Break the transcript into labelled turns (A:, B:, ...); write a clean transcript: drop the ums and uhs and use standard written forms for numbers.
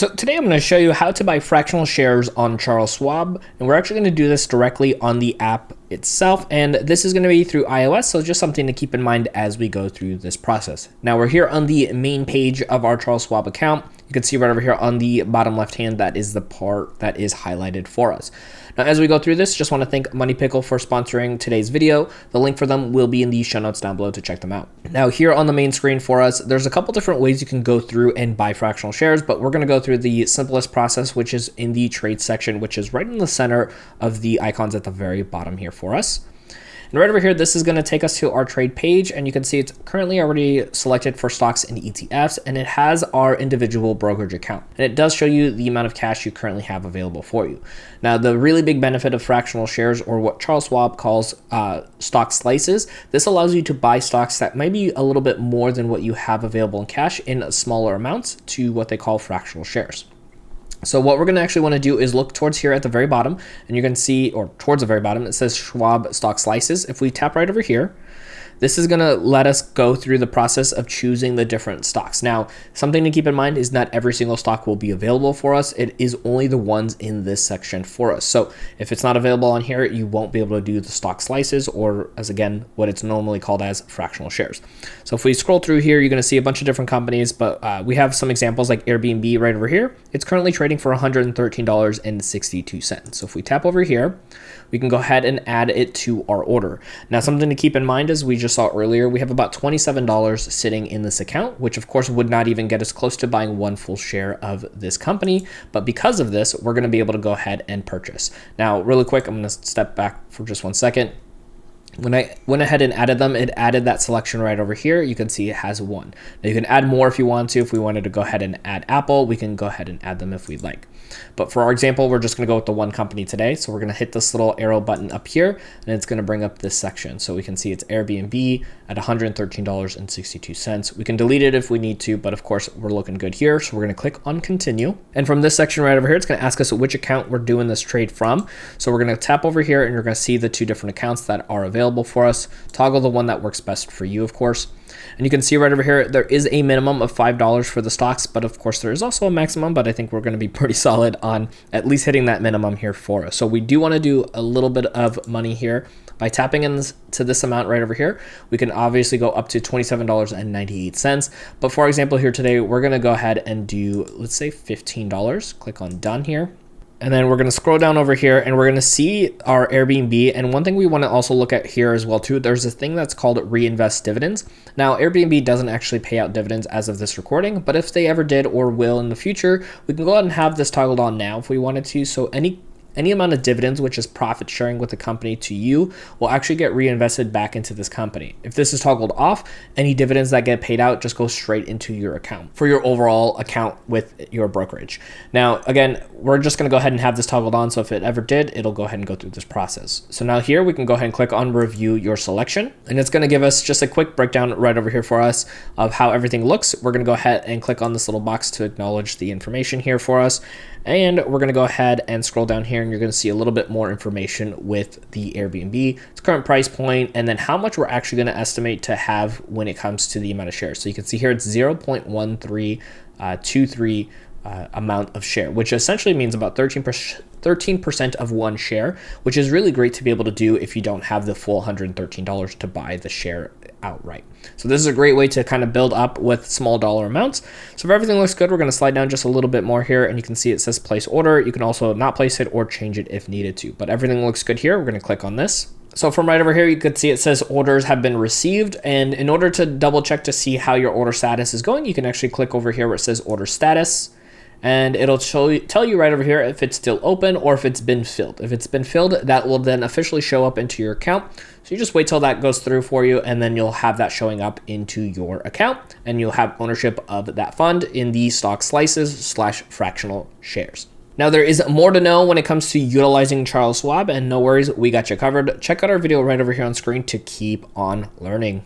A: So today I'm going to show you how to buy fractional shares on Charles Schwab, and we're actually going to do this directly on the app itself, and this is going to be through iOS, so just something to keep in mind as we go through this process. Now we're here on the main page of our Charles Schwab account. You can see right over here on the bottom left hand, that is the part that is highlighted for us. Now, as we go through this, just want to thank Money Pickle for sponsoring today's video. The link for them will be in the show notes down below to check them out. Now, here on the main screen for us, there's a couple different ways you can go through and buy fractional shares, but we're going to go through the simplest process, which is in the trade section, which is right in the center of the icons at the very bottom here for us. And right over here, this is going to take us to our trade page, and you can see it's currently already selected for stocks and ETFs, and it has our individual brokerage account. And it does show you the amount of cash you currently have available for you. Now, the really big benefit of fractional shares, or what Charles Schwab calls stock slices, this allows you to buy stocks that might be a little bit more than what you have available in cash in smaller amounts to what they call fractional shares. So what we're going to actually want to do is look towards here at the very bottom, and you can see, or towards the very bottom, it says Schwab stock slices. If we tap right over here, this is going to let us go through the process of choosing the different stocks. Now, something to keep in mind is not every single stock will be available for us. It is only the ones in this section for us. So if it's not available on here, you won't be able to do the stock slices, or as again, what it's normally called as fractional shares. So if we scroll through here, you're going to see a bunch of different companies, but we have some examples like Airbnb right over here. It's currently trading for $113.62. So if we tap over here, we can go ahead and add it to our order. Now, something to keep in mind is we just saw earlier, we have about $27 sitting in this account, which of course would not even get us close to buying one full share of this company. But because of this, we're going to be able to go ahead and purchase. Now, really quick, I'm going to step back for just 1 second. When I went ahead and added them, it added that selection right over here. You can see it has one. Now you can add more if you want to. If we wanted to go ahead and add Apple, we can go ahead and add them if we'd like. But for our example, we're just going to go with the one company today. So we're going to hit this little arrow button up here, and it's going to bring up this section. So we can see it's Airbnb at $113.62. We can delete it if we need to, but of course we're looking good here. So we're going to click on continue. And from this section right over here, it's going to ask us which account we're doing this trade from. So we're going to tap over here, and you're going to see the two different accounts that are available for us. Toggle the one that works best for you, of course. And you can see right over here, there is a minimum of $5 for the stocks, but of course there is also a maximum, but I think we're going to be pretty solid on at least hitting that minimum here for us. So we do want to do a little bit of money here. By tapping into this amount right over here, we can obviously go up to $27.98. But for example, here today, we're going to go ahead and do, let's say $15. Click on done here. And then we're going to scroll down over here, and we're going to see our Airbnb. And one thing we want to also look at here as well too, there's a thing that's called reinvest dividends. Now, Airbnb doesn't actually pay out dividends as of this recording, but if they ever did or will in the future, we can go ahead and have this toggled on now if we wanted to. So any amount of dividends, which is profit sharing with the company to you, will actually get reinvested back into this company. If this is toggled off, any dividends that get paid out just go straight into your account for your overall account with your brokerage. Now, again, we're just going to go ahead and have this toggled on. So if it ever did, it'll go ahead and go through this process. So now here we can go ahead and click on review your selection, and it's going to give us just a quick breakdown right over here for us of how everything looks. We're going to go ahead and click on this little box to acknowledge the information here for us. And we're going to go ahead and scroll down here, and you're going to see a little bit more information with the Airbnb, its current price point, and then how much we're actually going to estimate to have when it comes to the amount of shares. So you can see here it's 0.1323 amount of share, which essentially means about 13% of one share, which is really great to be able to do if you don't have the full $113 to buy the share outright. So this is a great way to kind of build up with small dollar amounts. So if everything looks good, we're going to slide down just a little bit more here, and you can see it says place order. You can also not place it or change it if needed to, but everything looks good here. We're going to click on this. So from right over here, you could see it says orders have been received. And in order to double check to see how your order status is going, you can actually click over here where it says order status. And it'll tell you right over here if it's still open or if it's been filled. If it's been filled, that will then officially show up into your account. So you just wait till that goes through for you, and then you'll have that showing up into your account, and you'll have ownership of that fund in the stock slices / fractional shares. Now, there is more to know when it comes to utilizing Charles Schwab, and no worries, we got you covered. Check out our video right over here on screen to keep on learning.